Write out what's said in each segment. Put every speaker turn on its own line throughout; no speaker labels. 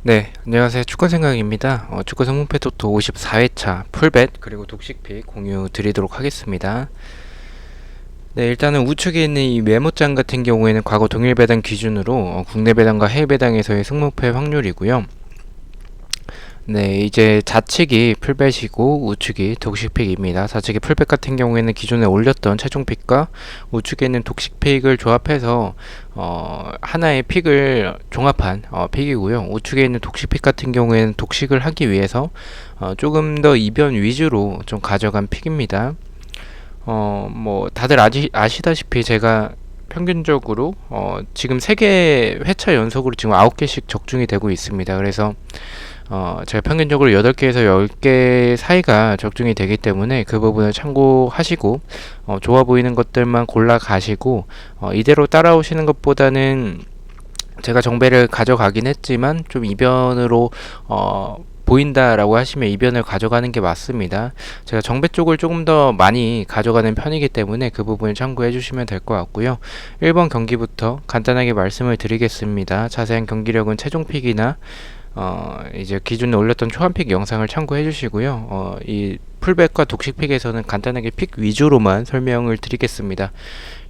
네, 안녕하세요. 축구생각입니다. 축구 성문패 토토 54회차 풀벳 그리고 독식픽 공유 드리도록 하겠습니다. 네, 일단은 우측에 있는 이 메모장 같은 경우에는 과거 동일 배당 기준으로 국내 배당과 해외 배당에서의 승무패 확률이고요. 네, 이제 좌측이 풀벳이고 우측이 독식픽입니다. 좌측의 풀벳 같은 경우에는 기존에 올렸던 최종픽과 우측에 있는 독식픽을 조합해서 하나의 픽을 종합한 픽이고요. 우측에 있는 독식픽 같은 경우에는 독식을 하기 위해서 조금 더 이변 위주로 좀 가져간 픽입니다. 뭐 다들 아시다시피 제가 평균적으로 지금 3개 회차 연속으로 지금 9개씩 적중이 되고 있습니다. 그래서 제가 평균적으로 8개에서 10개 사이가 적중이 되기 때문에 그 부분을 참고하시고 좋아 보이는 것들만 골라 가시고 이대로 따라오시는 것보다는 제가 정배를 가져가긴 했지만 좀 이변으로 보인다라고 하시면 이변을 가져가는 게 맞습니다. 제가 정배 쪽을 조금 더 많이 가져가는 편이기 때문에 그 부분을 참고해 주시면 될 것 같고요. 1번 경기부터 간단하게 말씀을 드리겠습니다. 자세한 경기력은 최종픽이나 이제 기존에 올렸던 초안픽 영상을 참고해 주시고요. 이 풀백과 독식픽에서는 간단하게 픽 위주로만 설명을 드리겠습니다.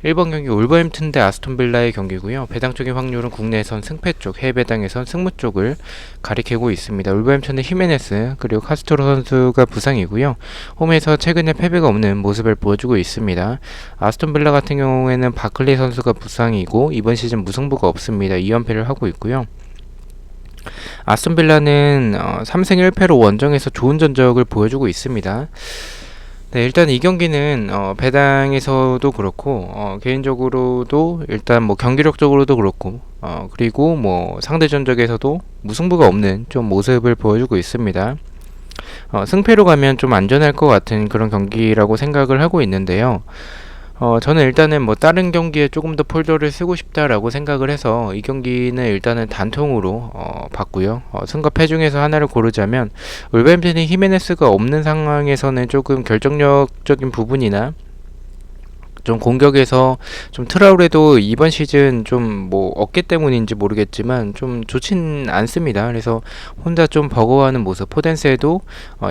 1번 경기 울버햄튼 대 아스톤빌라의 경기고요. 배당적인 확률은 국내에선 승패 쪽, 해외 배당에선 승무 쪽을 가리키고 있습니다. 울버햄튼의 히메네스 그리고 카스트로 선수가 부상이고요. 홈에서 최근에 패배가 없는 모습을 보여주고 있습니다. 아스톤빌라 같은 경우에는 바클리 선수가 부상이고 이번 시즌 무승부가 없습니다. 2연패를 하고 있고요. 아스톤빌라는 3승 1패로 원정에서 좋은 전적을 보여주고 있습니다. 네, 일단 이 경기는 배당에서도 그렇고 개인적으로도 일단 뭐 경기력적으로도 그렇고 그리고 뭐 상대 전적에서도 무승부가 없는 좀 모습을 보여주고 있습니다. 승패로 가면 좀 안전할 것 같은 그런 경기라고 생각을 하고 있는데요. 저는 일단은 뭐 다른 경기에 조금 더 폴더를 쓰고 싶다라고 생각을 해서 이 경기는 일단은 단통으로 봤고요. 승과 패 중에서 하나를 고르자면 울버햄튼이 히메네스가 없는 상황에서는 조금 결정력적인 부분이나 좀 공격에서 좀 트라우레도 이번 시즌 좀 뭐 어깨 때문인지 모르겠지만 좀 좋진 않습니다. 그래서 혼자 좀 버거워하는 모습. 포덴스에도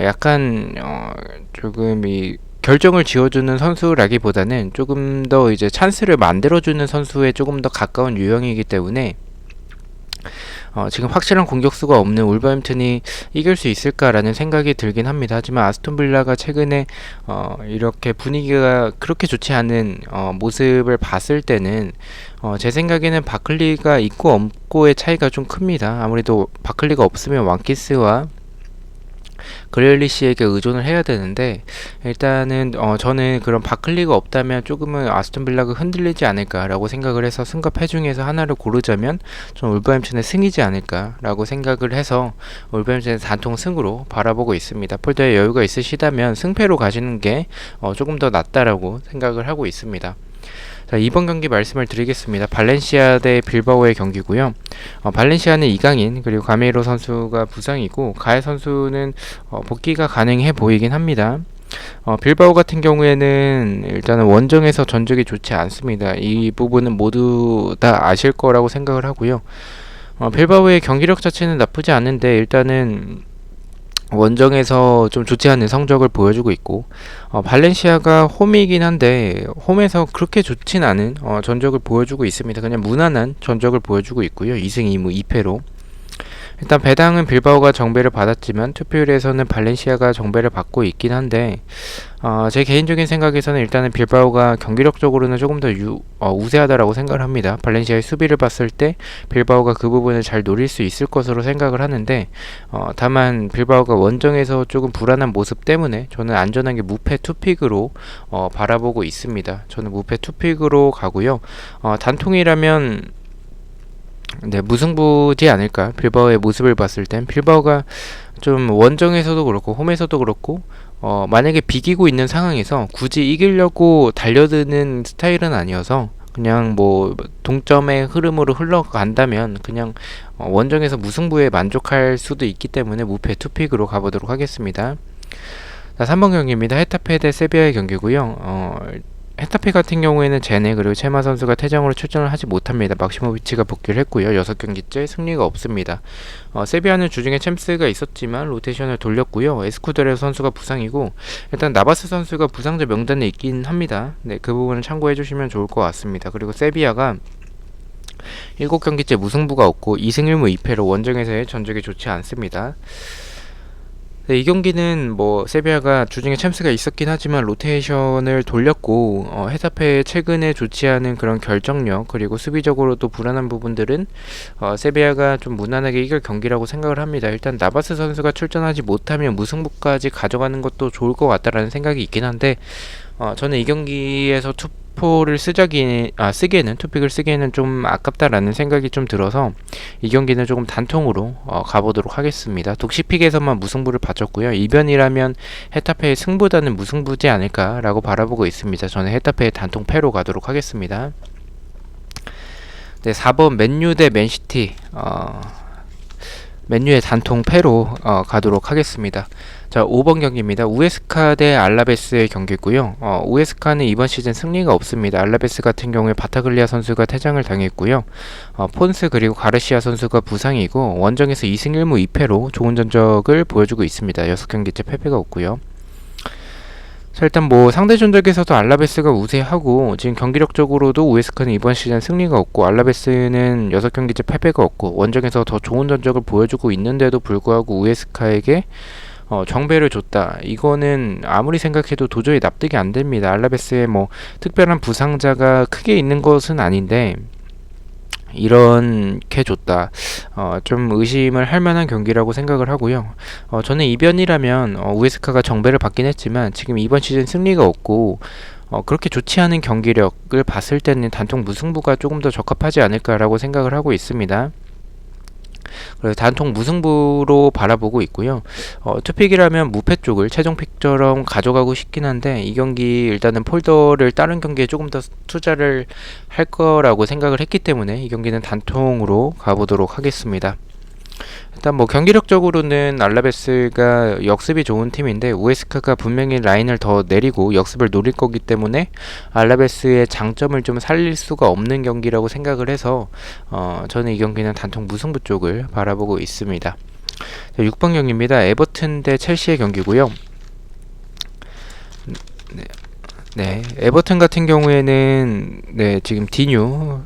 약간 조금 이 결정을 지어주는 선수라기보다는 조금 더 이제 찬스를 만들어주는 선수에 조금 더 가까운 유형이기 때문에 지금 확실한 공격수가 없는 울버햄튼이 이길 수 있을까라는 생각이 들긴 합니다. 하지만 아스톤빌라가 최근에 이렇게 분위기가 그렇게 좋지 않은 모습을 봤을 때는 제 생각에는 바클리가 있고 없고의 차이가 좀 큽니다. 아무래도 바클리가 없으면 완키스와 그렐리시에게 의존을 해야 되는데 일단은 저는 그런 바클리가 없다면 조금은 아스톤빌라가 흔들리지 않을까라고 생각을 해서 승과 패 중에서 하나를 고르자면 좀 울버햄튼의 승이지 않을까라고 생각을 해서 울버햄튼의 단통 승으로 바라보고 있습니다. 폴더에 여유가 있으시다면 승패로 가시는 게 조금 더 낫다라고 생각을 하고 있습니다. 자, 이번 경기 말씀을 드리겠습니다. 발렌시아 대 빌바오의 경기고요. 발렌시아는 이강인 그리고 가메이로 선수가 부상이고 가에 선수는 복귀가 가능해 보이긴 합니다. 빌바오 같은 경우에는 일단은 원정에서 전적이 좋지 않습니다. 이 부분은 모두 다 아실 거라고 생각을 하고요. 빌바오의 경기력 자체는 나쁘지 않은데 일단은 원정에서 좀 좋지 않은 성적을 보여주고 있고 발렌시아가 홈이긴 한데 홈에서 그렇게 좋진 않은 전적을 보여주고 있습니다. 그냥 무난한 전적을 보여주고 있고요. 2승 2무 2패로 일단 배당은 빌바오가 정배를 받았지만 투표율에서는 발렌시아가 정배를 받고 있긴 한데 제 개인적인 생각에서는 일단은 빌바오가 경기력적으로는 조금 더 우세하다라고 생각을 합니다. 발렌시아의 수비를 봤을 때 빌바오가 그 부분을 잘 노릴 수 있을 것으로 생각을 하는데 다만 빌바오가 원정에서 조금 불안한 모습 때문에 저는 안전하게 무패 투픽으로 바라보고 있습니다. 저는 무패 투픽으로 가고요. 단통이라면 네, 무승부지 않을까. 빌바오의 모습을 봤을 땐 빌바오가 좀 원정에서도 그렇고 홈에서도 그렇고 만약에 비기고 있는 상황에서 굳이 이기려고 달려드는 스타일은 아니어서 그냥 뭐 동점의 흐름으로 흘러간다면 그냥 원정에서 무승부에 만족할 수도 있기 때문에 무패 투픽으로 가보도록 하겠습니다. 자, 3번 경기입니다. 헤타페 대 세비야의 경기고요. 헤타페 같은 경우에는 제네 그리고 체마 선수가 퇴장으로 출전을 하지 못합니다. 막시모비치가 복귀를 했고요. 6경기째 승리가 없습니다. 세비야는 주중에 챔스가 있었지만 로테이션을 돌렸고요. 에스쿠데레 선수가 부상이고 일단 나바스 선수가 부상자 명단에 있긴 합니다. 네, 그 부분을 참고해 주시면 좋을 것 같습니다. 그리고 세비야가 7경기째 무승부가 없고 2승 1무 2패로 원정에서의 전적이 좋지 않습니다. 네, 이 경기는 뭐 세비야가 주중에 챔스가 있었긴 하지만 로테이션을 돌렸고 헤타페의 최근에 좋지 않은 그런 결정력 그리고 수비적으로도 불안한 부분들은 세비야가 좀 무난하게 이길 경기라고 생각을 합니다. 일단 나바스 선수가 출전하지 못하면 무승부까지 가져가는 것도 좋을 것 같다라는 생각이 있긴 한데 저는 이 경기에서 투픽을 쓰기에는 좀 아깝다라는 생각이 좀 들어서 이 경기는 조금 단통으로 가보도록 하겠습니다. 독시픽에서만 무승부를 봐줬고요. 이변이라면 헤타페의 승보다는 무승부지 않을까라고 바라보고 있습니다. 저는 헤타페의 단통 패로 가도록 하겠습니다. 네, 4번 맨유 대 맨시티. 맨유의 단통 패로 가도록 하겠습니다. 자, 5번 경기입니다. 우에스카 대 알라베스의 경기고요. 우에스카는 이번 시즌 승리가 없습니다. 알라베스 같은 경우에 바타글리아 선수가 퇴장을 당했고요. 폰스 그리고 가르시아 선수가 부상이고 원정에서 2승 1무 2패로 좋은 전적을 보여주고 있습니다. 6경기째 패배가 없고요. 자, 일단 뭐 상대 전적에서도 알라베스가 우세하고 지금 경기력적으로도 우에스카는 이번 시즌 승리가 없고 알라베스는 6경기째 패배가 없고 원정에서 더 좋은 전적을 보여주고 있는데도 불구하고 우에스카에게 정배를 줬다. 이거는 아무리 생각해도 도저히 납득이 안 됩니다. 알라베스에 뭐 특별한 부상자가 크게 있는 것은 아닌데 이렇게 줬다. 좀 의심을 할 만한 경기라고 생각을 하고요. 저는 이변이라면 우에스카가 정배를 받긴 했지만 지금 이번 시즌 승리가 없고 그렇게 좋지 않은 경기력을 봤을 때는 단통 무승부가 조금 더 적합하지 않을까라고 생각을 하고 있습니다. 그래서 단통 무승부로 바라보고 있고요. 투픽이라면 무패 쪽을 최종픽처럼 가져가고 싶긴 한데 이 경기 일단은 폴더를 다른 경기에 조금 더 투자를 할 거라고 생각을 했기 때문에 이 경기는 단통으로 가보도록 하겠습니다. 일단 뭐 경기력적으로는 알라베스가 역습이 좋은 팀인데 우에스카가 분명히 라인을 더 내리고 역습을 노릴 거기 때문에 알라베스의 장점을 좀 살릴 수가 없는 경기라고 생각을 해서 저는 이 경기는 단통 무승부 쪽을 바라보고 있습니다. 6번 경기입니다. 에버튼 대 첼시의 경기고요. 네, 에버튼 같은 경우에는 지금 디뉴,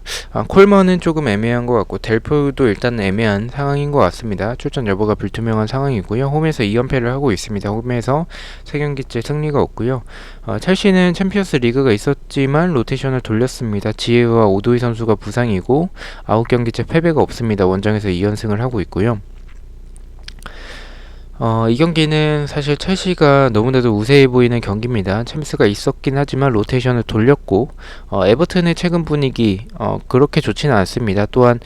콜먼은 조금 애매한 것 같고 델포도 일단 애매한 상황인 것 같습니다. 출전 여부가 불투명한 상황이고요. 홈에서 2연패를 하고 있습니다. 홈에서 3경기째 승리가 없고요. 첼시는 챔피언스 리그가 있었지만 로테이션을 돌렸습니다. 지에와 오도이 선수가 부상이고 9경기째 패배가 없습니다. 원정에서 2연승을 하고 있고요. 이 경기는 사실 첼시가 너무나도 우세해 보이는 경기입니다. 챔스가 있었긴 하지만 로테이션을 돌렸고 에버튼의 최근 분위기 그렇게 좋지는 않습니다. 또한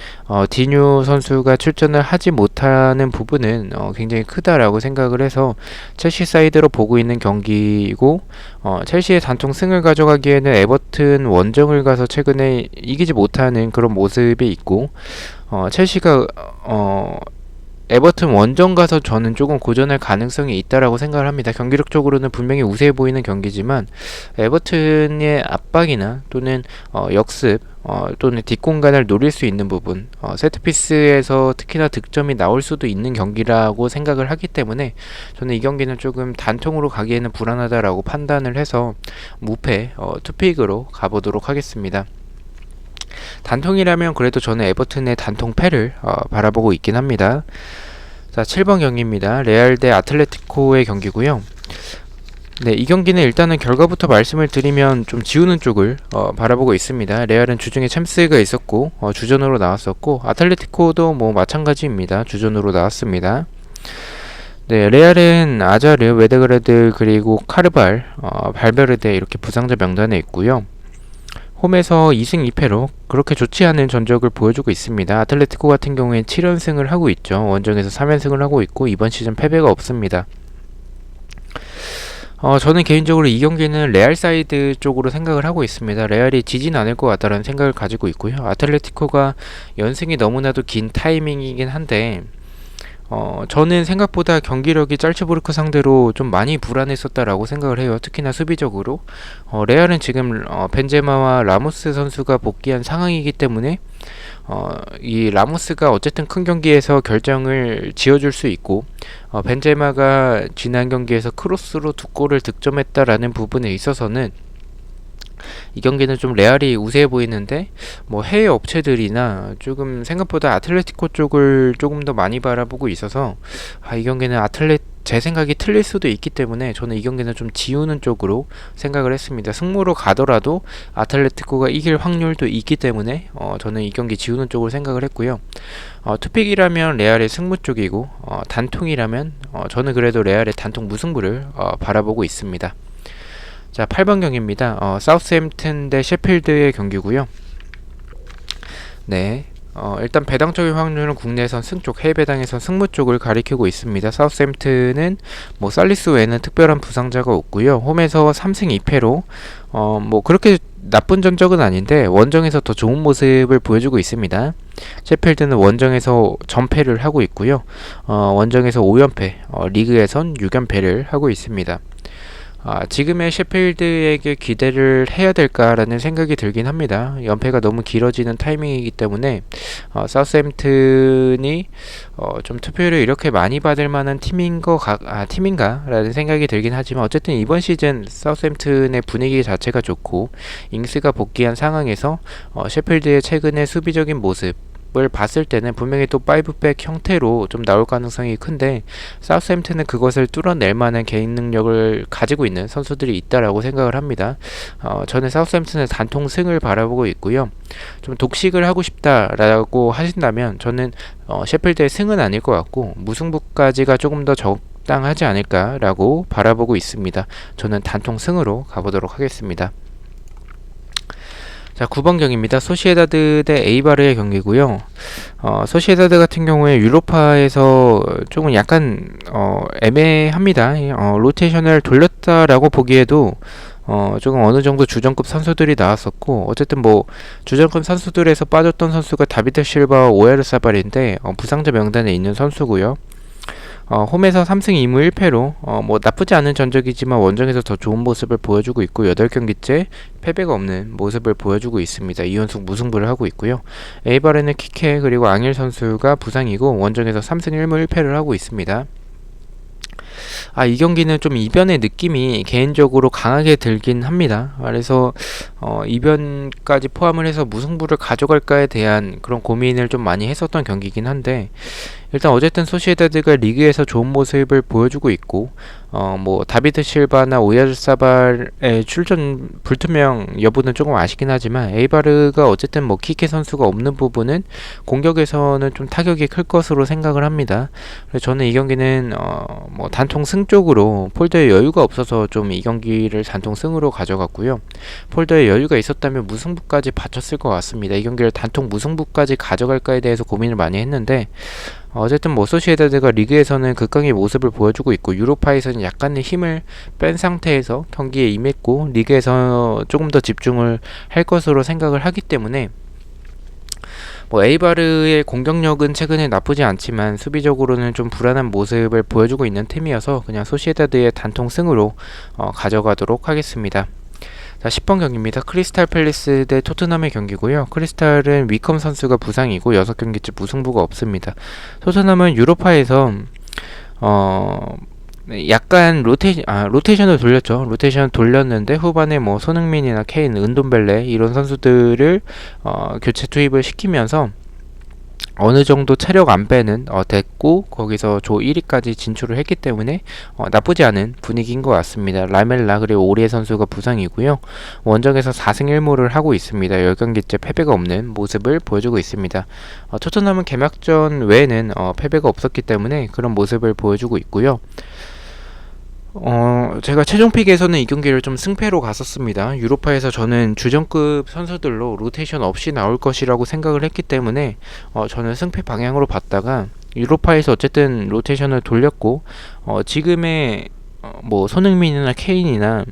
디뉴 선수가 출전을 하지 못하는 부분은 굉장히 크다라고 생각을 해서 첼시 사이드로 보고 있는 경기이고 첼시의 단통 승을 가져가기에는 에버튼 원정을 가서 최근에 이기지 못하는 그런 모습이 있고 첼시가 에버튼 원정 가서 저는 조금 고전할 가능성이 있다라고 생각을 합니다. 경기력적으로는 분명히 우세해 보이는 경기지만 에버튼의 압박이나 또는 역습 또는 뒷공간을 노릴 수 있는 부분 세트피스에서 특히나 득점이 나올 수도 있는 경기라고 생각을 하기 때문에 저는 이 경기는 조금 단통으로 가기에는 불안하다라고 판단을 해서 무패 투픽으로 가보도록 하겠습니다. 단통이라면 그래도 저는 에버튼의 단통 패를 바라보고 있긴 합니다. 자, 7번 경기입니다. 레알 대 아틀레티코의 경기고요. 네, 이 경기는 일단은 결과부터 말씀을 드리면 좀 지우는 쪽을 바라보고 있습니다. 레알은 주중에 챔스가 있었고 주전으로 나왔었고 아틀레티코도 뭐 마찬가지입니다. 주전으로 나왔습니다. 네, 레알은 아자르, 웨데그레드 그리고 카르발, 발베르데 이렇게 부상자 명단에 있고요. 홈에서 2승 2패로 그렇게 좋지 않은 전적을 보여주고 있습니다. 아틀레티코 같은 경우엔 7연승을 하고 있죠. 원정에서 3연승을 하고 있고 이번 시즌 패배가 없습니다. 저는 개인적으로 이 경기는 레알 사이드 쪽으로 생각을 하고 있습니다. 레알이 지진 않을 것 같다는 생각을 가지고 있고요. 아틀레티코가 연승이 너무나도 긴 타이밍이긴 한데 저는 생각보다 경기력이 짤츠부르크 상대로 좀 많이 불안했었다라고 생각을 해요. 특히나 수비적으로. 레알은 지금 벤제마와 라모스 선수가 복귀한 상황이기 때문에 이 라모스가 어쨌든 큰 경기에서 결정을 지어줄 수 있고 벤제마가 지난 경기에서 크로스로 두 골을 득점했다라는 부분에 있어서는 이 경기는 좀 레알이 우세해 보이는데 뭐 해외 업체들이나 조금 생각보다 아틀레티코 쪽을 조금 더 많이 바라보고 있어서 이 경기는 제 생각이 틀릴 수도 있기 때문에 저는 이 경기는 좀 지우는 쪽으로 생각을 했습니다. 승부로 가더라도 아틀레티코가 이길 확률도 있기 때문에 저는 이 경기 지우는 쪽으로 생각을 했고요. 투픽이라면 레알의 승부 쪽이고 단통이라면 저는 그래도 레알의 단통 무승부를 바라보고 있습니다. 자, 8번 경기입니다. 사우스햄튼 대 셰필드의 경기고요. 네. 일단 배당적인 확률은 국내에선 승쪽, 해외 배당에선 승무 쪽을 가리키고 있습니다. 사우스햄튼은 뭐 살리스 외에는 특별한 부상자가 없고요. 홈에서 3승 2패로 뭐 그렇게 나쁜 전적은 아닌데 원정에서 더 좋은 모습을 보여주고 있습니다. 셰필드는 원정에서 전패를 하고 있고요. 원정에서 5연패, 리그에선 6연패를 하고 있습니다. 지금의 셰필드에게 기대를 해야 될까라는 생각이 들긴 합니다. 연패가 너무 길어지는 타이밍이기 때문에 사우스햄튼이 좀 투표를 이렇게 많이 받을 만한 팀인가라는 생각이 들긴 하지만 어쨌든 이번 시즌 사우스햄튼의 분위기 자체가 좋고 잉스가 복귀한 상황에서 셰필드의 최근의 수비적인 모습 을 봤을 때는 분명히 또 5백 형태로 좀 나올 가능성이 큰데 사우스햄튼은 그것을 뚫어낼 만한 개인 능력을 가지고 있는 선수들이 있다라고 생각을 합니다. 저는 사우스햄튼의 단통 승을 바라보고 있고요. 좀 독식을 하고 싶다라고 하신다면 저는 셰필드의 승은 아닐 것 같고 무승부까지가 조금 더 적당하지 않을까라고 바라보고 있습니다. 저는 단통 승으로 가보도록 하겠습니다. 자, 9번 경기입니다. 소시에다드 대 에이바르의 경기고요. 소시에다드 같은 경우에 유로파에서 조금 약간 애매합니다. 로테이션을 돌렸다라고 보기에도 조금 어느 정도 주전급 선수들이 나왔었고 어쨌든 뭐 주전급 선수들에서 빠졌던 선수가 다비드 실바와 오야르사발인데 부상자 명단에 있는 선수고요. 홈에서 3승 2무 1패로 뭐 나쁘지 않은 전적이지만 원정에서 더 좋은 모습을 보여주고 있고 8경기째 패배가 없는 모습을 보여주고 있습니다. 2연속 무승부를 하고 있고요. 에이바르는 키케 그리고 앙일 선수가 부상이고 원정에서 3승 1무 1패를 하고 있습니다. 이 경기는 좀 이변의 느낌이 개인적으로 강하게 들긴 합니다. 그래서 이변까지 포함을 해서 무승부를 가져갈까에 대한 그런 고민을 좀 많이 했었던 경기긴 한데 일단 어쨌든 소시에다드가 리그에서 좋은 모습을 보여주고 있고 뭐 다비드 실바나 오야르사발의 출전 불투명 여부는 조금 아쉽긴 하지만 에이바르가 어쨌든 뭐 키케 선수가 없는 부분은 공격에서는 좀 타격이 클 것으로 생각을 합니다. 그래서 저는 이 경기는 뭐 단통 승 쪽으로 폴더에 여유가 없어서 좀 이 경기를 단통 승으로 가져갔고요. 폴더에 여유가 있었다면 무승부까지 받쳤을 것 같습니다. 이 경기를 단통 무승부까지 가져갈까에 대해서 고민을 많이 했는데 어쨌든 뭐 소시에다드가 리그에서는 극강의 모습을 보여주고 있고 유로파에서는 약간의 힘을 뺀 상태에서 경기에 임했고 리그에서 조금 더 집중을 할 것으로 생각을 하기 때문에 뭐 에이바르의 공격력은 최근에 나쁘지 않지만 수비적으로는 좀 불안한 모습을 보여주고 있는 팀이어서 그냥 소시에다드의 단통 승으로 가져가도록 하겠습니다. 자, 10번 경기입니다. 크리스탈 팰리스 대 토트넘의 경기고요. 크리스탈은 위컴 선수가 부상이고 6경기째 무승부가 없습니다. 토트넘은 유로파에서 약간 로테이션을 돌렸죠. 로테이션을 돌렸는데 후반에 뭐 손흥민이나 케인, 은돔벨레 이런 선수들을 교체 투입을 시키면서 어느 정도 체력 안 빼는 됐고 거기서 조 1위까지 진출을 했기 때문에 나쁘지 않은 분위기인 것 같습니다. 라멜라 그리고 오리에 선수가 부상이고요. 원정에서 4승 1무를 하고 있습니다. 10경기째 패배가 없는 모습을 보여주고 있습니다. 토트넘은 개막전 외에는 패배가 없었기 때문에 그런 모습을 보여주고 있고요. 제가 최종픽에서는 이 경기를 좀 승패로 갔었습니다. 유로파에서 저는 주전급 선수들로 로테이션 없이 나올 것이라고 생각을 했기 때문에 저는 승패 방향으로 봤다가 유로파에서 어쨌든 로테이션을 돌렸고 지금의 뭐 손흥민이나 케인이나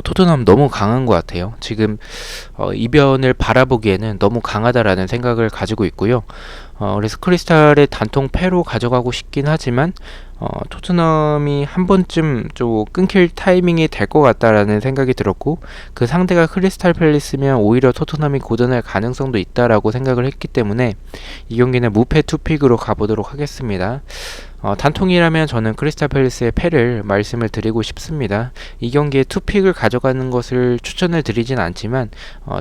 토트넘 너무 강한 것 같아요. 지금 이변을 바라보기에는 너무 강하다라는 생각을 가지고 있고요. 그래서 크리스탈의 단통 패로 가져가고 싶긴 하지만 토트넘이 한 번쯤 좀 끊길 타이밍이 될 것 같다라는 생각이 들었고, 그 상대가 크리스탈 팰리스면 오히려 토트넘이 고전할 가능성도 있다라고 생각을 했기 때문에 이 경기는 무패 투픽으로 가보도록 하겠습니다. 단통이라면 저는 크리스탈 팰리스의 패를 말씀을 드리고 싶습니다. 이 경기에 투픽을 가져가는 것을 추천을 드리진 않지만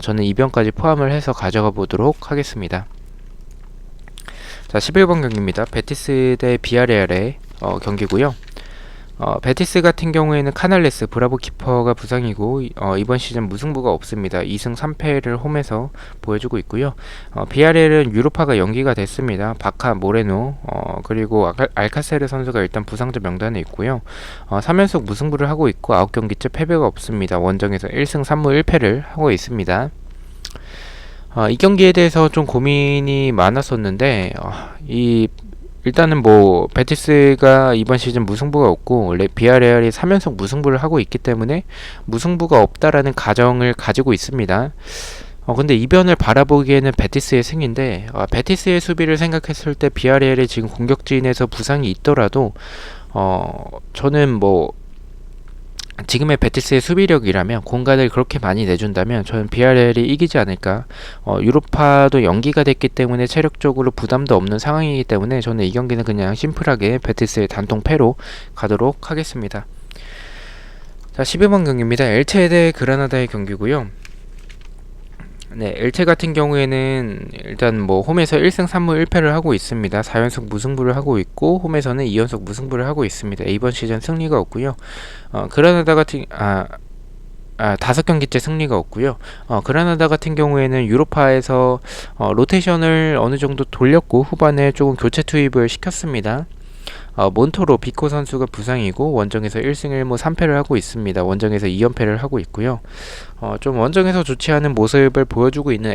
저는 이변까지 포함을 해서 가져가 보도록 하겠습니다. 자, 11번 경기입니다. 베티스 대 비아레알의 경기고요. 베티스 같은 경우에는 카날레스 브라보 키퍼가 부상이고 이번 시즌 무승부가 없습니다. 2승 3패를 홈에서 보여주고 있고요. 비아레알은 유로파가 연기가 됐습니다. 바카, 모레노 그리고 알카세르 선수가 일단 부상자 명단에 있고요. 3연속 무승부를 하고 있고 9경기째 패배가 없습니다. 원정에서 1승 3무 1패를 하고 있습니다. 이 경기에 대해서 좀 고민이 많았었는데 일단은 뭐 베티스가 이번 시즌 무승부가 없고 비아레알이 3연속 무승부를 하고 있기 때문에 무승부가 없다라는 가정을 가지고 있습니다. 근데 이변을 바라보기에는 베티스의 승인데 베티스의 수비를 생각했을 때 비아레알이 지금 공격진에서 부상이 있더라도 저는 뭐 지금의 베티스의 수비력이라면 공간을 그렇게 많이 내준다면 저는 비아레알이 이기지 않을까. 유로파도 연기가 됐기 때문에 체력적으로 부담도 없는 상황이기 때문에 저는 이 경기는 그냥 심플하게 베티스의 단통 패로 가도록 하겠습니다. 자, 12번 경기입니다. 엘체 대 그라나다의 경기고요. 네, 엘체 같은 경우에는 일단 뭐 홈에서 1승 3무 1패를 하고 있습니다. 4연속 무승부를 하고 있고 홈에서는 2연속 무승부를 하고 있습니다. 이번 시즌 승리가 없고요. 그라나다 같은 5경기째 승리가 없고요. 그라나다 같은 경우에는 유로파에서 로테이션을 어느 정도 돌렸고 후반에 조금 교체 투입을 시켰습니다. 몬토로 비코 선수가 부상이고 원정에서 1승 1무 3패를 하고 있습니다. 원정에서 2연패를 하고 있고요. 좀 원정에서 좋지 않은 모습을 보여주고 있는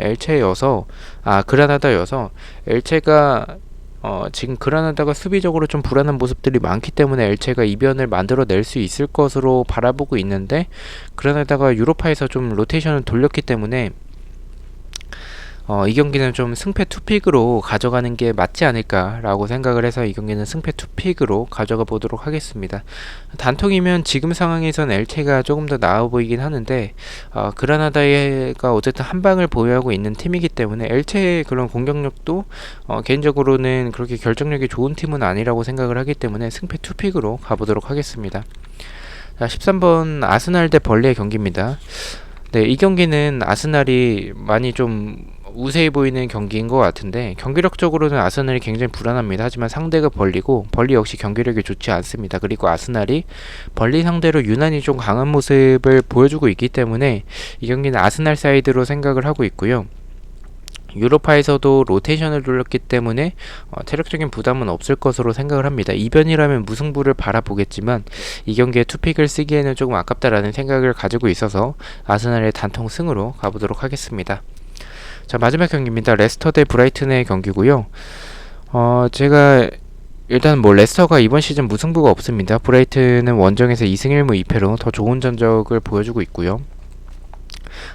그라나다여서 엘체가 지금 그라나다가 수비적으로 좀 불안한 모습들이 많기 때문에 엘체가 이변을 만들어낼 수 있을 것으로 바라보고 있는데, 그라나다가 유로파에서 좀 로테이션을 돌렸기 때문에 이 경기는 좀 승패 투픽으로 가져가는 게 맞지 않을까라고 생각을 해서 이 경기는 승패 투픽으로 가져가 보도록 하겠습니다. 단통이면 지금 상황에선 엘체가 조금 더 나아 보이긴 하는데 그라나다가 어쨌든 한 방을 보유하고 있는 팀이기 때문에 엘체의 그런 공격력도 개인적으로는 그렇게 결정력이 좋은 팀은 아니라고 생각을 하기 때문에 승패 투픽으로 가보도록 하겠습니다. 자, 13번 아스날 대 벌레의 경기입니다. 네, 이 경기는 아스날이 많이 좀 우세해 보이는 경기인 것 같은데 경기력적으로는 아스날이 굉장히 불안합니다. 하지만 상대가 벌리고 벌리 역시 경기력이 좋지 않습니다. 그리고 아스날이 벌리 상대로 유난히 좀 강한 모습을 보여주고 있기 때문에 이 경기는 아스날 사이드로 생각을 하고 있고요. 유로파에서도 로테이션을 돌렸기 때문에 체력적인 부담은 없을 것으로 생각을 합니다. 이변이라면 무승부를 바라보겠지만 이 경기에 투픽을 쓰기에는 조금 아깝다라는 생각을 가지고 있어서 아스날의 단통 승으로 가보도록 하겠습니다. 자, 마지막 경기입니다. 레스터 대 브라이튼의 경기고요. 제가 일단 뭐 레스터가 이번 시즌 무승부가 없습니다. 브라이튼은 원정에서 2승 1무 2패로 더 좋은 전적을 보여주고 있고요.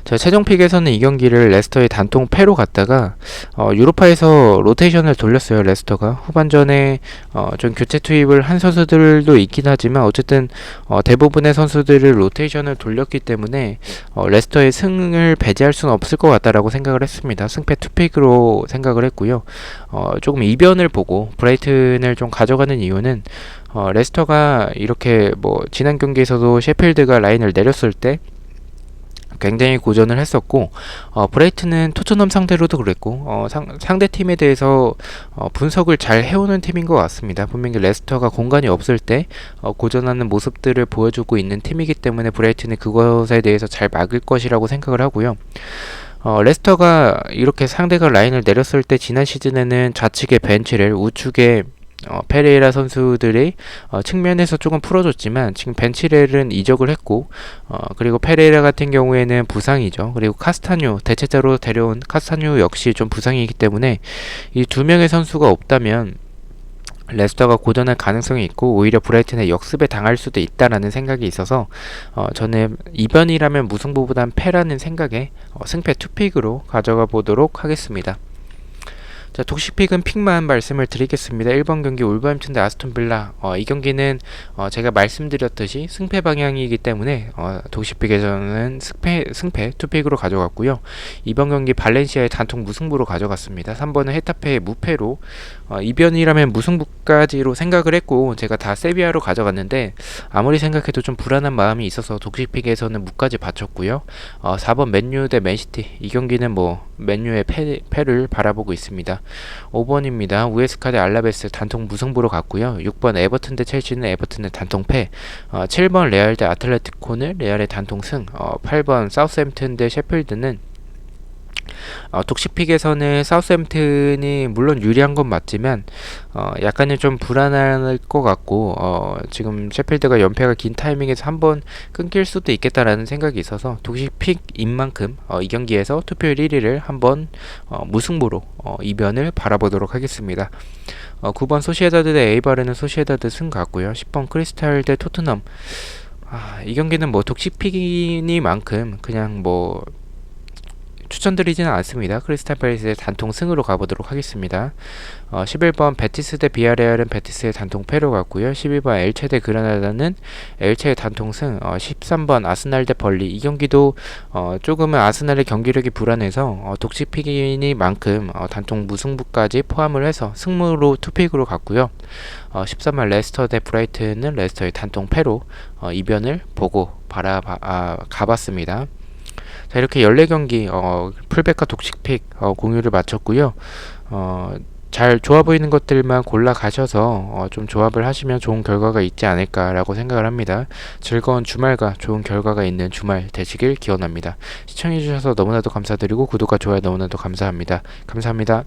자, 최종 픽에서는 이 경기를 레스터의 단통 패로 갔다가 유로파에서 로테이션을 돌렸어요. 레스터가 후반전에 좀 교체 투입을 한 선수들도 있긴 하지만 어쨌든 대부분의 선수들을 로테이션을 돌렸기 때문에 레스터의 승을 배제할 수는 없을 것 같다라고 생각을 했습니다. 승패 투픽으로 생각을 했고요. 조금 이변을 보고 브라이튼을 좀 가져가는 이유는 레스터가 이렇게 뭐 지난 경기에서도 셰필드가 라인을 내렸을 때 굉장히 고전을 했었고 브라이튼은 토트넘 상대로도 그랬고 상대 팀에 대해서 분석을 잘 해오는 팀인 것 같습니다. 분명히 레스터가 공간이 없을 때 고전하는 모습들을 보여주고 있는 팀이기 때문에 브라이튼은 그것에 대해서 잘 막을 것이라고 생각을 하고요. 레스터가 이렇게 상대가 라인을 내렸을 때 지난 시즌에는 좌측의 벤치렐, 우측에 페레이라 선수들이 측면에서 조금 풀어줬지만 지금 벤치렐은 이적을 했고 그리고 페레이라 같은 경우에는 부상이죠. 그리고 카스타뉴 대체자로 데려온 카스타뉴 역시 좀 부상이기 때문에 이 두 명의 선수가 없다면 레스터가 고전할 가능성이 있고 오히려 브라이튼의 역습에 당할 수도 있다라는 생각이 있어서 저는 이변이라면 무승부보단 패라는 생각에 승패 투픽으로 가져가 보도록 하겠습니다. 자, 독식픽은 픽만 말씀을 드리겠습니다. 1번 경기 울버햄튼 대 아스톤 빌라. 이 경기는 제가 말씀드렸듯이 승패 방향이기 때문에 독식픽에서는 승패 투픽으로 가져갔고요. 2번 경기 발렌시아의 단통 무승부로 가져갔습니다. 3번은 헤타페의 무패로 이변이라면 무승부까지로 생각을 했고 제가 다 세비야로 가져갔는데 아무리 생각해도 좀 불안한 마음이 있어서 독식픽에서는 무까지 바쳤고요. 4번 맨유 대 맨시티. 이 경기는 뭐 맨유의 패를 바라보고 있습니다. 5번입니다. 우에스카 대 알라베스 단통 무승부로 갔고요. 6번 에버튼 대 첼시는 에버튼의 단통 패. 7번 레알 대 아틀레티코는 레알의 단통 승. 8번 사우스햄튼 대 셰필드는 독식픽에서는 사우스햄튼이 물론 유리한 건 맞지만 약간은 좀 불안할 것 같고 지금 셰필드가 연패가 긴 타이밍에서 한번 끊길 수도 있겠다라는 생각이 있어서 독식픽인 만큼 이 경기에서 투표율 1위를 한번 무승부로 이변을 바라보도록 하겠습니다. 9번 소시에다드 대 에이바르는 소시에다드 승 같고요. 10번 크리스탈 대 토트넘. 이 경기는 뭐 독식픽이니만큼 그냥 뭐 추천드리지는 않습니다. 크리스탈 팰리스의 단통 승으로 가보도록 하겠습니다. 11번 베티스 대 비아레알은 베티스의 단통 패로 갔고요. 12번 엘체 대 그라나다는 엘체의 단통 승. 13번 아스날 대 벌리. 이 경기도 조금은 아스날의 경기력이 불안해서 독식픽이니만큼 단통 무승부까지 포함을 해서 승무로 투픽으로 갔고요. 13번 레스터 대 브라이튼은 레스터의 단통 패로 이변을 보고 가봤습니다. 자, 이렇게 14경기 풀백과 독식픽 공유를 마쳤고요. 잘 좋아 보이는 것들만 골라 가셔서 좀 조합을 하시면 좋은 결과가 있지 않을까라고 생각을 합니다. 즐거운 주말과 좋은 결과가 있는 주말 되시길 기원합니다. 시청해주셔서 너무나도 감사드리고 구독과 좋아요 너무나도 감사합니다. 감사합니다.